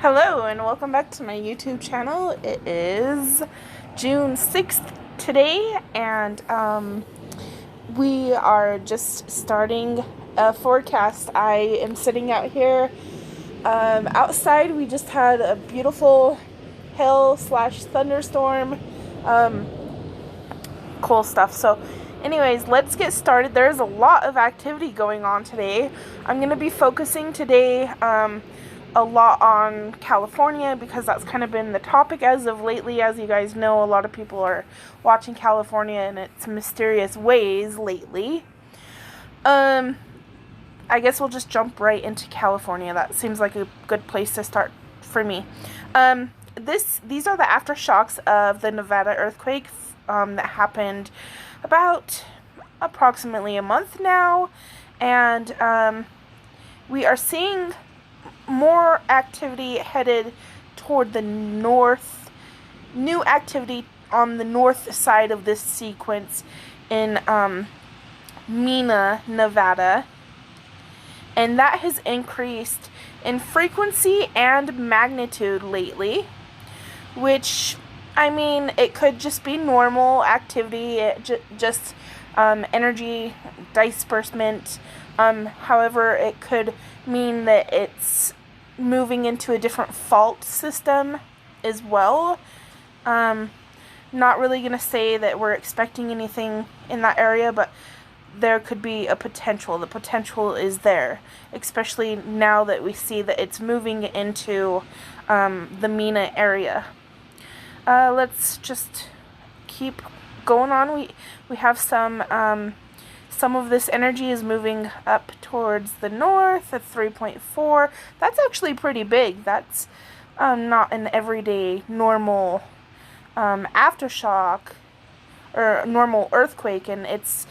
Hello and welcome back to my YouTube channel. It is June 6th today, and we are just starting a forecast. I am sitting out here outside. We just had a beautiful hail / thunderstorm. Cool stuff. So anyways, let's get started. There's a lot of activity going on today. I'm going to be focusing today a lot on California because that's kind of been the topic as of lately. As you guys know, a lot of people are watching California in its mysterious ways lately. I guess we'll just jump right into California. That seems like a good place to start for me. These are the aftershocks of the Nevada earthquake that happened about approximately a month now, and we are seeing more activity headed toward the north, new activity on the north side of this sequence in Mena, Nevada, and that has increased in frequency and magnitude lately, which, I mean, it could just be normal activity, just energy disbursement. However, it could mean that it's moving into a different fault system as well. Not really going to say that we're expecting anything in that area, but there could be a potential. The potential is there, especially now that we see that it's moving into the Mena area. Let's just keep going on. We have some of this energy is moving up towards the north at 3.4. That's actually pretty big. That's not an everyday normal aftershock or normal earthquake, and it's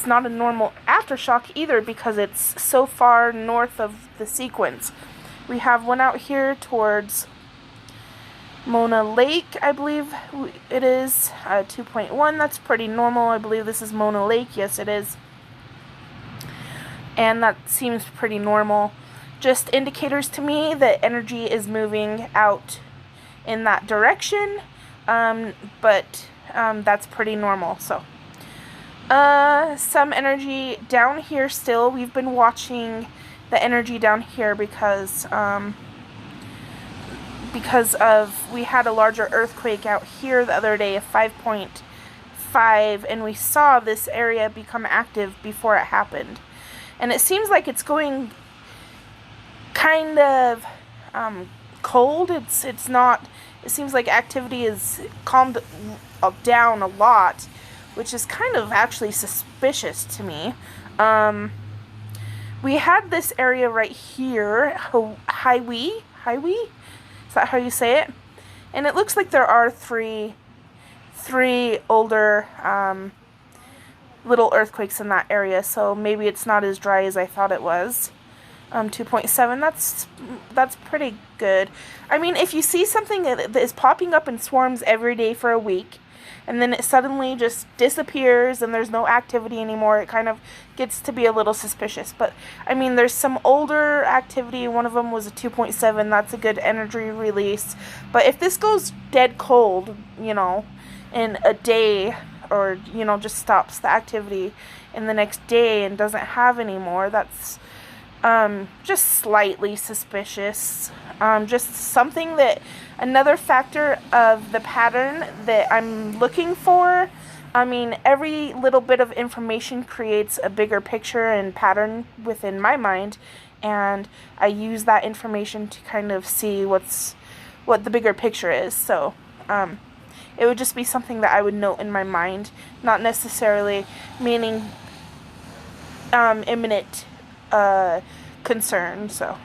not a normal aftershock either because it's so far north of the sequence. We have one out here towards Mona Lake, I believe it is, 2.1. That's pretty normal. I believe this is Mona Lake. Yes, it is. And that seems pretty normal. Just indicators to me that energy is moving out in that direction, but that's pretty normal. So some energy down here still. We've been watching the energy down here because of, we had a larger earthquake out here the other day, a 5.5, and we saw this area become active before it happened. And it seems like it's going kind of cold. It's not, it seems like activity is calmed down a lot, which is kind of actually suspicious to me. We had this area right here, Highway? Is that how you say it? And it looks like there are three older little earthquakes in that area, so maybe it's not as dry as I thought it was. 2.7, that's pretty good. I mean, if you see something that is popping up in swarms every day for a week, and then it suddenly just disappears and there's no activity anymore, it kind of gets to be a little suspicious. But, I mean, there's some older activity. One of them was a 2.7. That's a good energy release. But if this goes dead cold, in a day, or, just stops the activity in the next day and doesn't have any more, that's just slightly suspicious. Just something that, another factor of the pattern that I'm looking for. I mean, every little bit of information creates a bigger picture and pattern within my mind, and I use that information to kind of see what the bigger picture is. So, it would just be something that I would note in my mind, not necessarily meaning imminent concern. So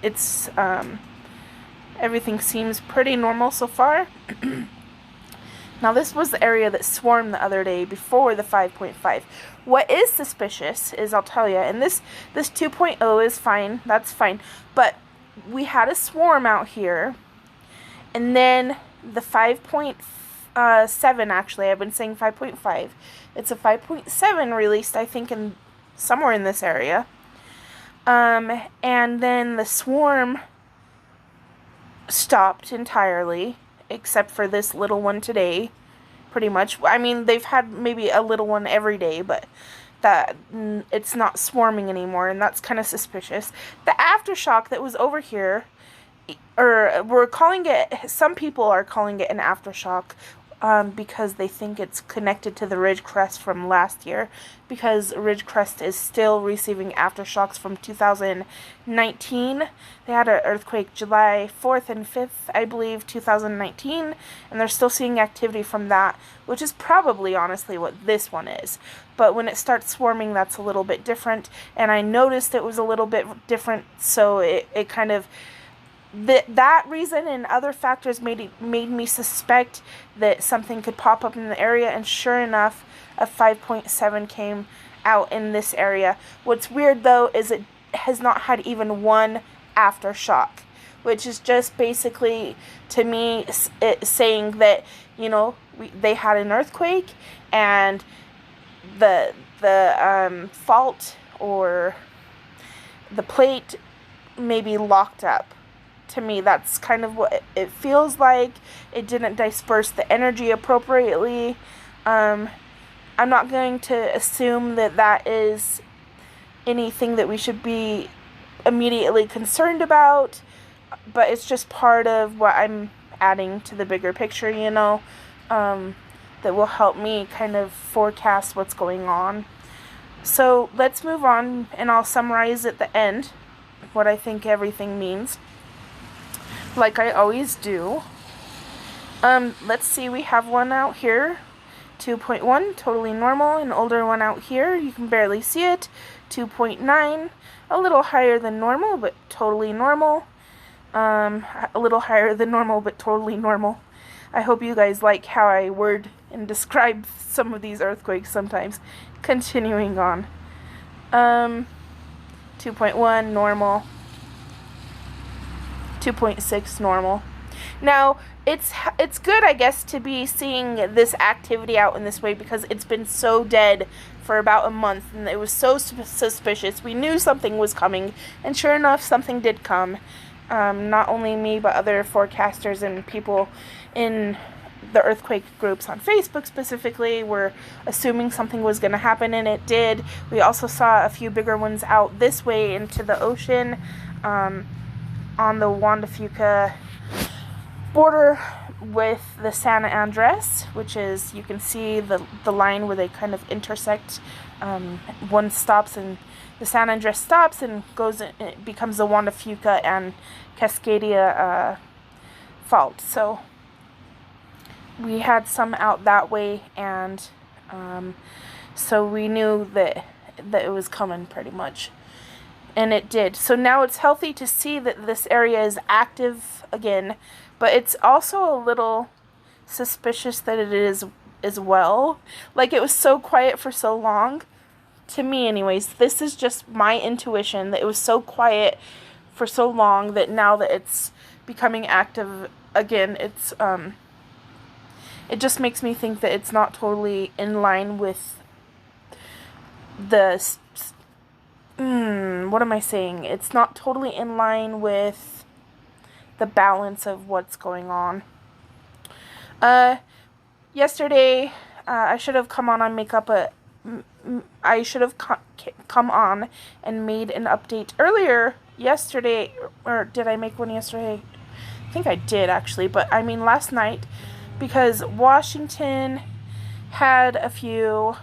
it's everything seems pretty normal so far. Now, this was the area that swarmed the other day before the 5.5. What is suspicious is, I'll tell you, and this 2.0 is fine, that's fine, but we had a swarm out here, and then the 5.7, actually, I've been saying 5.5. It's a 5.7 released, I think, in somewhere in this area. And then the swarm stopped entirely, except for this little one today, pretty much. I mean, they've had maybe a little one every day, but that it's not swarming anymore, and that's kind of suspicious. The aftershock that was over here, or we're calling it, some people are calling it an aftershock, because they think it's connected to the Ridgecrest from last year, because Ridgecrest is still receiving aftershocks from 2019. They had an earthquake July 4th and 5th, I believe, 2019, and they're still seeing activity from that, which is probably, honestly, what this one is. But when it starts swarming, that's a little bit different, and I noticed it was a little bit different, so it kind of... that reason and other factors made me suspect that something could pop up in the area, and sure enough, a 5.7 came out in this area. What's weird, though, is it has not had even one aftershock, which is just basically, to me, saying that, you know, they had an earthquake, and the fault or the plate maybe locked up. To me, that's kind of what it feels like. It didn't disperse the energy appropriately. I'm not going to assume that that is anything that we should be immediately concerned about, but it's just part of what I'm adding to the bigger picture, you know, that will help me kind of forecast what's going on. So let's move on, and I'll summarize at the end what I think everything means, like I always do. Let's see, we have one out here, 2.1, totally normal. An older one out here, you can barely see it, 2.9, a little higher than normal, but totally normal. A little higher than normal, but totally normal. I hope you guys like how I word and describe some of these earthquakes sometimes. Continuing on. 2.1, normal. 2.6, normal. Now, it's good, I guess, to be seeing this activity out in this way, because it's been so dead for about a month, and it was so suspicious. We knew something was coming, and sure enough, something did come. Not only me, but other forecasters and people in the earthquake groups on Facebook specifically were assuming something was going to happen, and it did. We also saw a few bigger ones out this way into the ocean, on the Juan de Fuca border with the San Andres, which is, you can see the line where they kind of intersect. One stops, and the San Andres stops and goes, it becomes the Juan de Fuca and Cascadia fault. So we had some out that way, and so we knew that it was coming pretty much. And it did. So now it's healthy to see that this area is active again, but it's also a little suspicious that it is as well. Like, it was so quiet for so long. To me, anyways, this is just my intuition, that it was so quiet for so long that now that it's becoming active again, it's it just makes me think that it's not totally in line with the what am I saying? It's not totally in line with the balance of what's going on. Yesterday, I should have come on and I should have come on and made an update earlier yesterday, or did I make one yesterday? I think I did, actually, but I mean last night, because Washington had a few,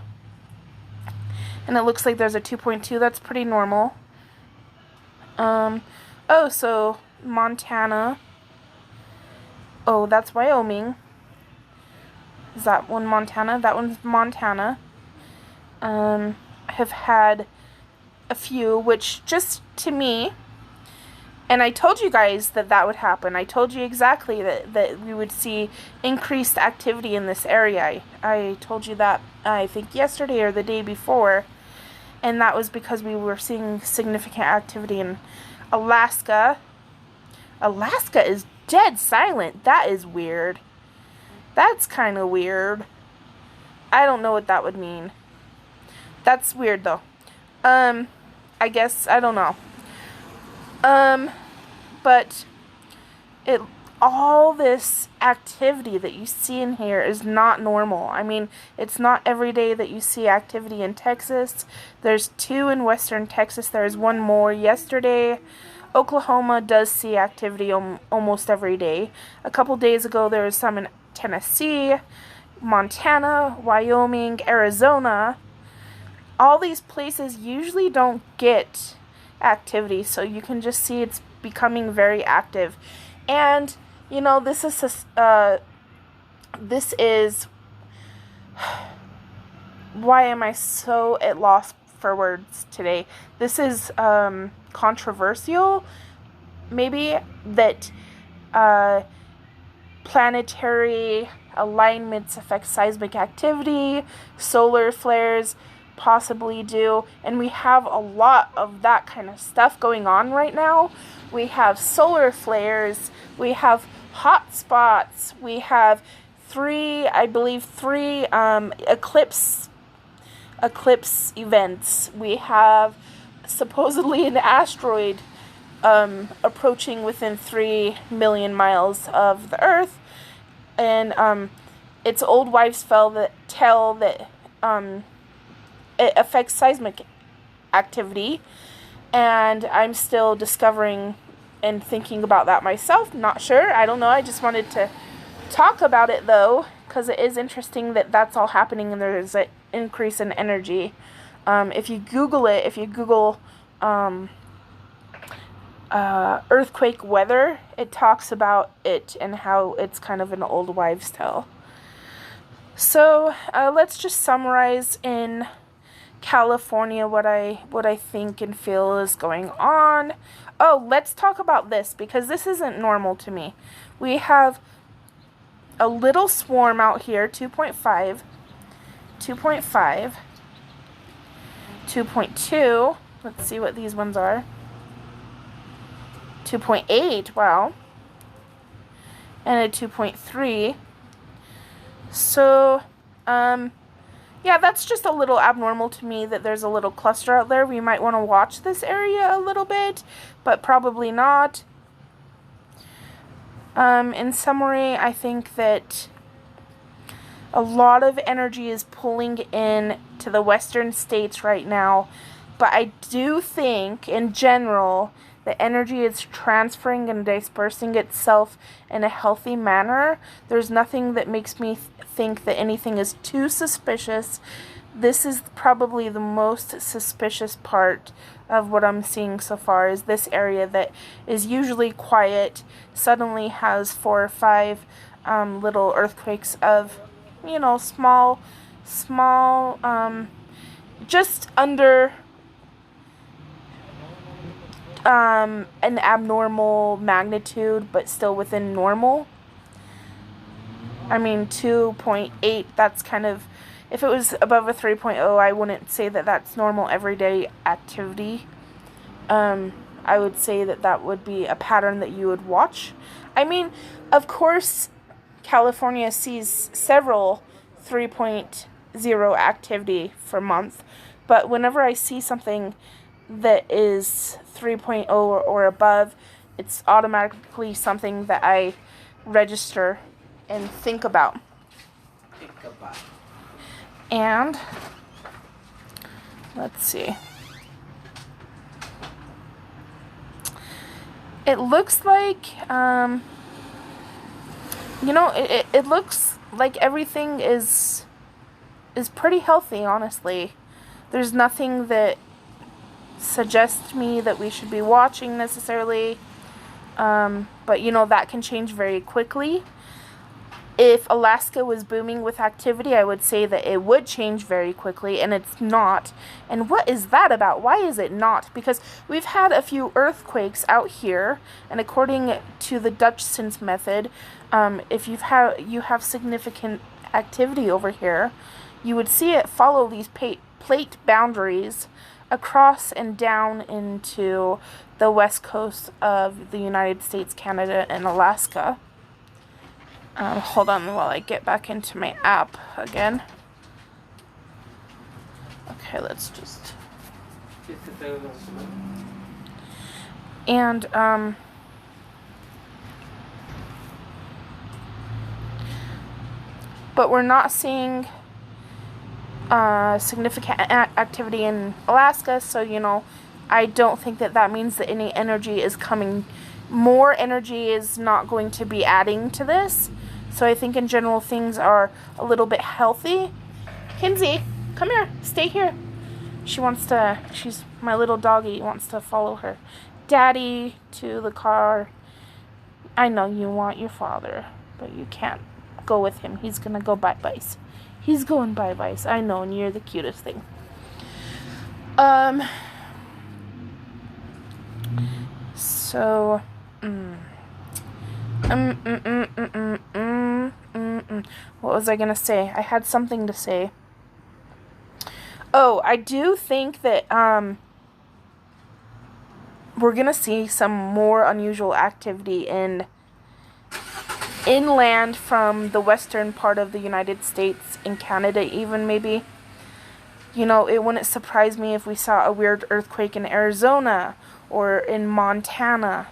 and it looks like there's a 2.2. That's pretty normal. Oh, so Montana. Oh, that's Wyoming. Is that one Montana? That one's Montana. Have had a few, which just to me, and I told you guys that would happen. I told you exactly that we would see increased activity in this area. I told you that, I think, yesterday or the day before, and that was because we were seeing significant activity in Alaska. Alaska is dead silent. That is weird. That's kind of weird. I don't know what that would mean. That's weird, though. I guess, I don't know. But it all this activity that you see in here is not normal. I mean, it's not every day that you see activity in Texas. There's 2 in western Texas. There's 1 more yesterday. Oklahoma does see activity almost every day. A couple days ago, there was some in Tennessee, Montana, Wyoming, Arizona. All these places usually don't get activity, so you can just see it's becoming very active. And this is why am I so at loss for words today? This is controversial, maybe, that planetary alignments affect seismic activity, solar flares possibly do, and we have a lot of that kind of stuff going on right now. We have solar flares, we have hot spots, we have 3 eclipse events. We have supposedly an asteroid approaching within 3 million miles of the Earth, and it's old wives' tale that it affects seismic activity. And I'm still discovering and thinking about that myself. Not sure. I don't know. I just wanted to talk about it, though, because it is interesting that that's all happening and there's an increase in energy. If you Google earthquake weather, it talks about it and how it's kind of an old wives' tale. So let's just summarize in California what I think and feel is going on. Oh, let's talk about this, because this isn't normal to me. We have a little swarm out here, 2.5, 2.5, 2.2. Let's see what these ones are. 2.8, wow. And a 2.3. So, yeah, that's just a little abnormal to me that there's a little cluster out there. We might want to watch this area a little bit, but probably not. In summary, I think that a lot of energy is pulling in to the western states right now, but I do think, in general, the energy is transferring and dispersing itself in a healthy manner. There's nothing that makes me think that anything is too suspicious. This is probably the most suspicious part of what I'm seeing so far, is this area that is usually quiet suddenly has 4 or 5 little earthquakes of, small, just under an abnormal magnitude, but still within normal. I mean, 2.8, that's kind of, if it was above a 3.0, I wouldn't say that that's normal everyday activity. I would say that that would be a pattern that you would watch. I mean, of course, California sees several 3.0 activity per month, but whenever I see something that is 3.0 or above, it's automatically something that I register and think about. And let's see. It looks like, it looks like everything is pretty healthy, honestly. There's nothing that suggests to me that we should be watching necessarily. But, that can change very quickly. If Alaska was booming with activity, I would say that it would change very quickly, and it's not. And what is that about? Why is it not? Because we've had a few earthquakes out here, and according to the Dutchson's method, if you have significant activity over here, you would see it follow these plate boundaries across and down into the west coast of the United States, Canada, and Alaska. Hold on while I get back into my app again. Okay, let's just... And, but we're not seeing significant activity in Alaska, so, you know, I don't think that that means that any energy is coming. More energy is not going to be adding to this. So I think in general things are a little bit healthy. Kinsey, come here. Stay here. She's my little doggy, wants to follow her. Daddy to the car. I know you want your father, but you can't go with him. He's going to go bye-byes. He's going bye-byes. I know, and you're the cutest thing. So, what was I gonna say? I had something to say. Oh, I do think that, we're gonna see some more unusual activity inland from the western part of the United States, in Canada even, maybe. You know, it wouldn't surprise me if we saw a weird earthquake in Arizona, or in Montana,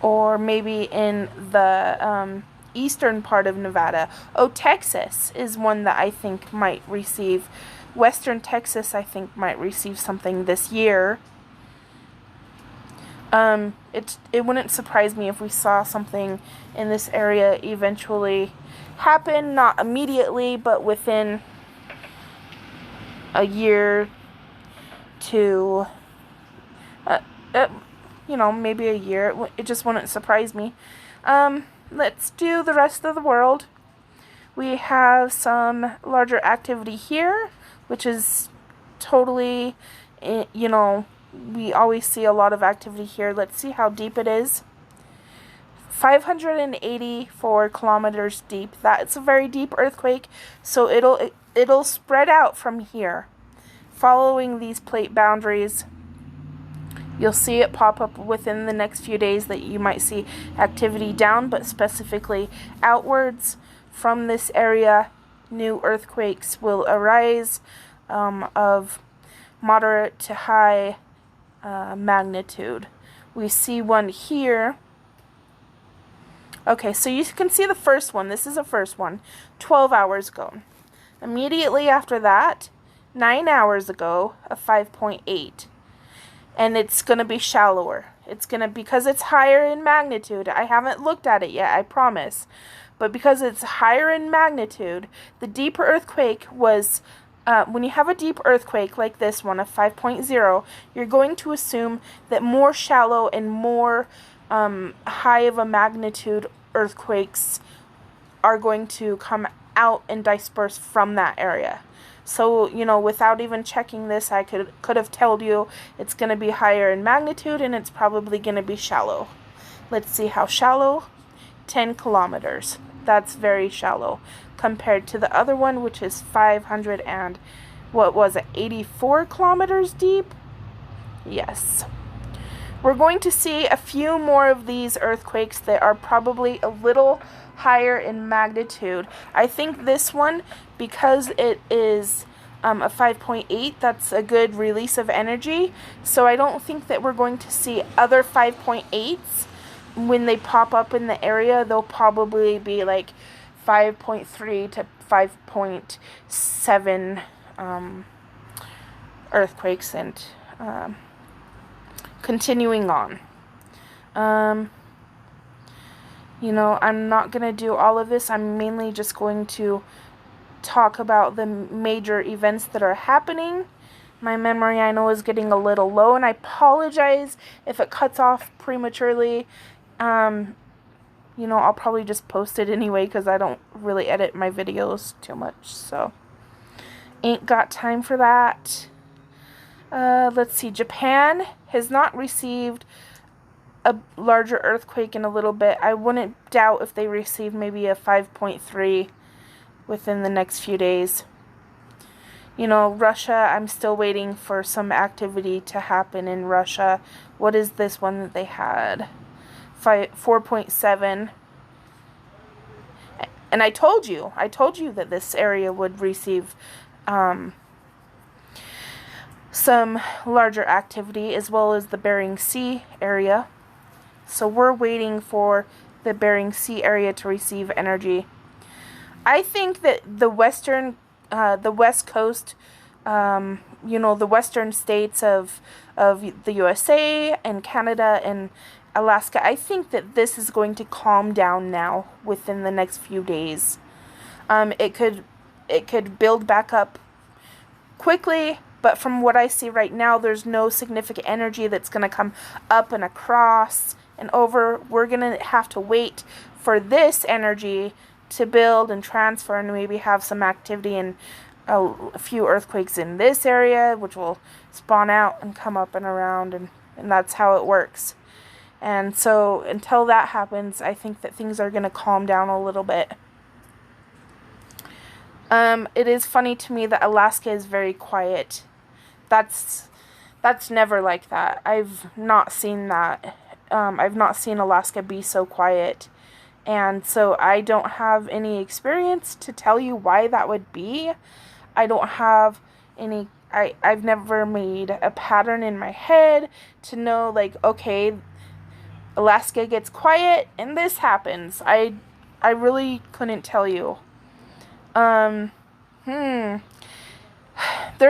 or maybe in the eastern part of Nevada. Oh, Texas is one that I think might receive. Western Texas, I think, might receive something this year. It wouldn't surprise me if we saw something in this area eventually happen, not immediately, but within a year to, you know, maybe a year. It just wouldn't surprise me. Let's do the rest of the world. We have some larger activity here, which is totally, you know, we always see a lot of activity here. Let's see how deep it is. 584 kilometers deep. That's a very deep earthquake, so it'll spread out from here. Following these plate boundaries, you'll see it pop up within the next few days that you might see activity down, but specifically outwards from this area, new earthquakes will arise of moderate to high magnitude. We see one here. Okay, so you can see the first one. This is the first one, 12 hours ago. Immediately after that, 9 hours ago, a 5.8. And it's going to be shallower. It's going to, because it's higher in magnitude. I haven't looked at it yet, I promise. But because it's higher in magnitude, the deeper earthquake was, when you have a deep earthquake like this one, a 5.0, you're going to assume that more shallow and more high of a magnitude earthquakes are going to come out and disperse from that area. So, you know, without even checking this, I could have told you it's going to be higher in magnitude and it's probably going to be shallow. Let's see how shallow. 10 kilometers. That's very shallow compared to the other one, which is 500 and, what was it, 84 kilometers deep? Yes. We're going to see a few more of these earthquakes that are probably a little higher in magnitude. I think this one, because it is a 5.8, that's a good release of energy. So I don't think that we're going to see other 5.8s when they pop up in the area. They'll probably be like 5.3 to 5.7 earthquakes, and continuing on. You know, I'm not going to do all of this. I'm mainly just going to talk about the major events that are happening. My memory, I know, is getting a little low, and I apologize if it cuts off prematurely. You know, I'll probably just post it anyway because I don't really edit my videos too much, so ain't got time for that. Let's see. Japan has not received a larger earthquake in a little bit. I wouldn't doubt if they receive maybe a 5.3 within the next few days. You know, Russia, I'm still waiting for some activity to happen in Russia. What is this one that they had? 4.7. And I told you that this area would receive some larger activity, as well as the Bering Sea area. So we're waiting for the Bering Sea area to receive energy. I think that the West Coast, the western states of the USA and Canada and Alaska, I think that this is going to calm down now within the next few days. It could build back up quickly, but from what I see right now, there's no significant energy that's going to come up and across and over. We're going to have to wait for this energy to build and transfer and maybe have some activity and a few earthquakes in this area, which will spawn out and come up and around, and that's how it works. And so until that happens, I think that things are going to calm down a little bit. It is funny to me that Alaska is very quiet. That's never like that. I've not seen that. I've not seen Alaska be so quiet. And so I don't have any experience to tell you why that would be. I don't have any, I've never made a pattern in my head to know, like, okay, Alaska gets quiet and this happens. I really couldn't tell you. There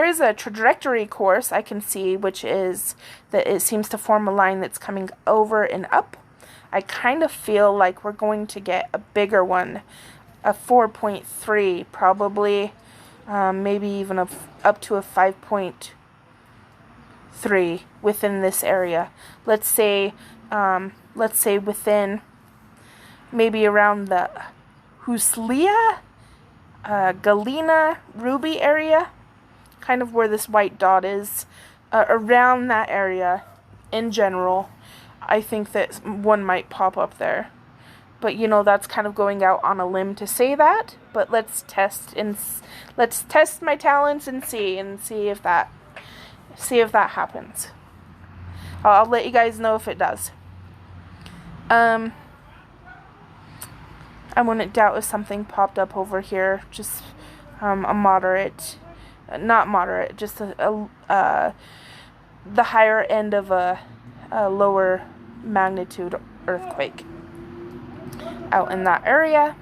is a trajectory course I can see, which is that it seems to form a line that's coming over and up. I kind of feel like we're going to get a bigger one, a 4.3 probably, maybe even up to a 5.3 within this area. Let's say within maybe around the Huslia, Galena, Ruby area, kind of where this white dot is, around that area in general. I think that one might pop up there. But, that's kind of going out on a limb to say that. But let's test my talents and see if that happens. I'll let you guys know if it does. I wouldn't doubt if something popped up over here. Just a moderate, not moderate, just the higher end of a lower magnitude earthquake out in that area.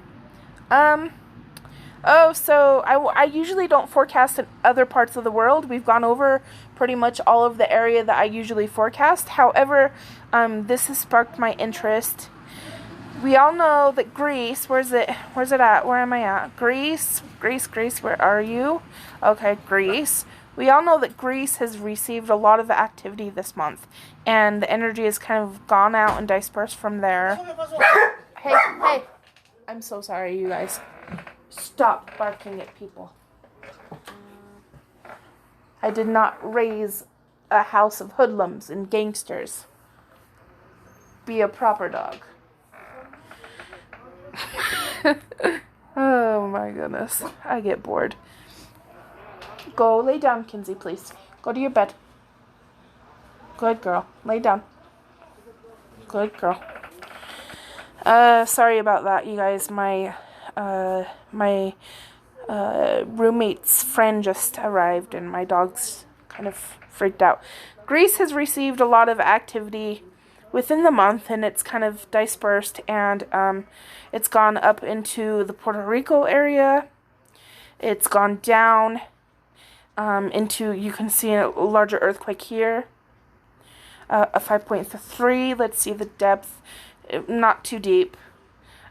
So I usually don't forecast in other parts of the world. We've gone over pretty much all of the area that I usually forecast. However, this has sparked my interest. We all know that Greece, where's it at? Where am I at? Greece, where are you? Okay, Greece. We all know that Greece has received a lot of activity this month, and the energy has kind of gone out and dispersed from there. Hey, I'm so sorry, you guys. Stop barking at people. I did not raise a house of hoodlums and gangsters. Be a proper dog. Oh my goodness. I get bored. Go lay down, Kinsey, please. Go to your bed. Good girl. Lay down. Good girl. Sorry about that, you guys. My roommate's friend just arrived and my dog's kind of freaked out. Greece has received a lot of activity within the month, and it's kind of dispersed, and it's gone up into the Puerto Rico area. It's gone down into, you can see a larger earthquake here, a 5.3. Let's see the depth, not too deep.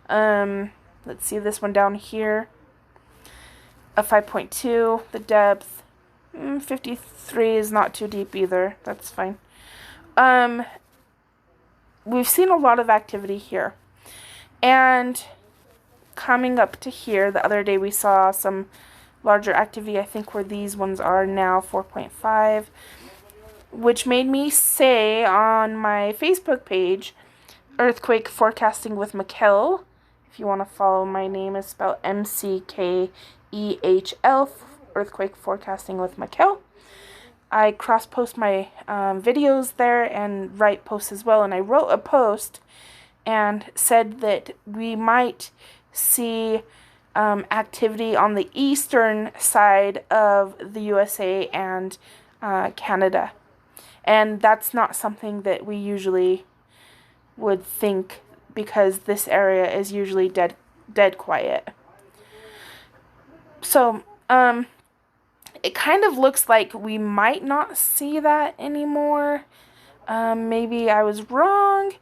Let's see this one down here, a 5.2. The depth, 53 is not too deep either. That's fine. We've seen a lot of activity here. And coming up to here, the other day we saw some larger activity, I think where these ones are now, 4.5, which made me say on my Facebook page, Earthquake Forecasting with Mikkel. If you want to follow, my name is spelled MCKEHL, Earthquake Forecasting with Mikkel. I cross-post my videos there and write posts as well. And I wrote a post and said that we might see activity on the eastern side of the USA and Canada. And that's not something that we usually would think, because this area is usually dead quiet. So, it kind of looks like we might not see that anymore. Maybe I was wrong.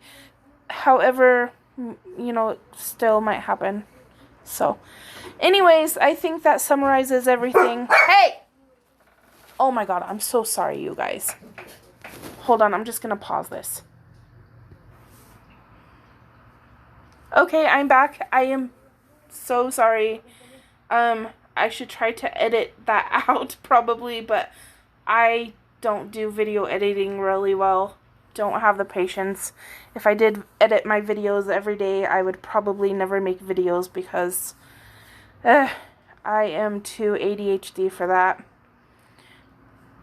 However, it still might happen. So, anyways, I think that summarizes everything. Hey! Oh my god, I'm so sorry, you guys. Hold on, I'm just gonna pause this. Okay, I'm back. I am so sorry. I should try to edit that out probably, but I don't do video editing really well. Don't have the patience. If I did edit my videos every day, I would probably never make videos because I am too ADHD for that.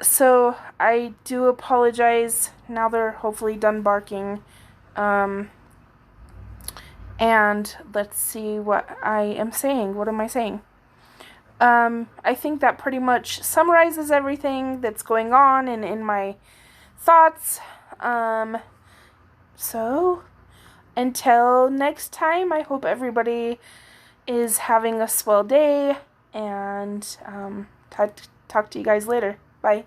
So I do apologize. Now they're hopefully done barking. And let's see what I am saying. What am I saying? I think that pretty much summarizes everything that's going on and in my thoughts. So until next time, I hope everybody is having a swell day, and talk to you guys later. Bye.